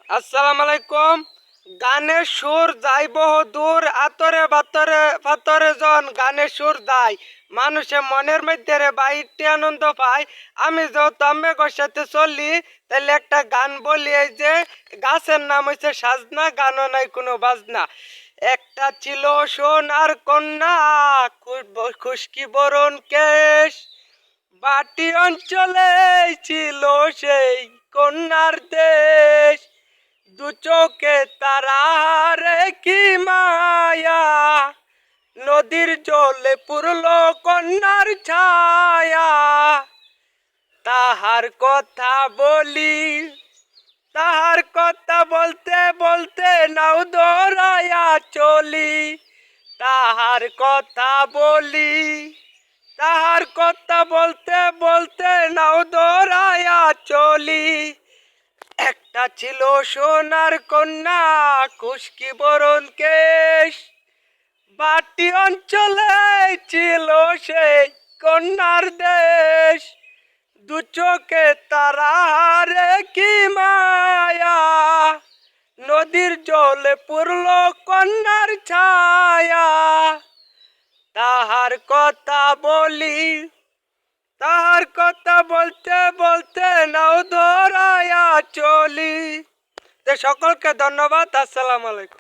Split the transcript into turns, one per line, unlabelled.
আসসালামু আলাইকুম। গানের সুর যাই বহুদূর, আতরে বাতরে ফাতরে জন গানের সুর যায় মানুষের মনের মধ্যে রে বাইটি আনন্দ পায়। আমি যেহেতু আমেগর সাথে চলি, তাহলে একটা গান বলি। এই যে গাছের নাম হচ্ছে সাজনা, গানও নাই কোনো বাজনা। একটা ছিল সোনার কন্যা, খুশকি বরণ কেশ, বাটি অঞ্চলে ছিল সেই কন্যার দেশ। দু চোখে তারারে কি মায়া, নদীর জলে পুরলো কন্যার ছায়া। তাহার কথা বলি, তাহার কথা বলতে বলতে নাও দৌড়াইয়া চলি। তাহার কথা বলি, তাহার কথা বলতে বলতে নাও দৌড়াইয়া চলি। একটা ছিল সোনার কন্যা, খুশকি বরণ কেশ, বাটি অঞ্চলে ছিল সেই কন্যার দেশ। দু চোখে তারারে কি মায়া, নদীর জলে পুরল কন্যার ছায়া। তাহার কথা বলি, তাহার কথা বলতে বলতে নাও ধরাইয়া চলি। তো সকলকে ধন্যবাদ। আসসালামু আলাইকুম।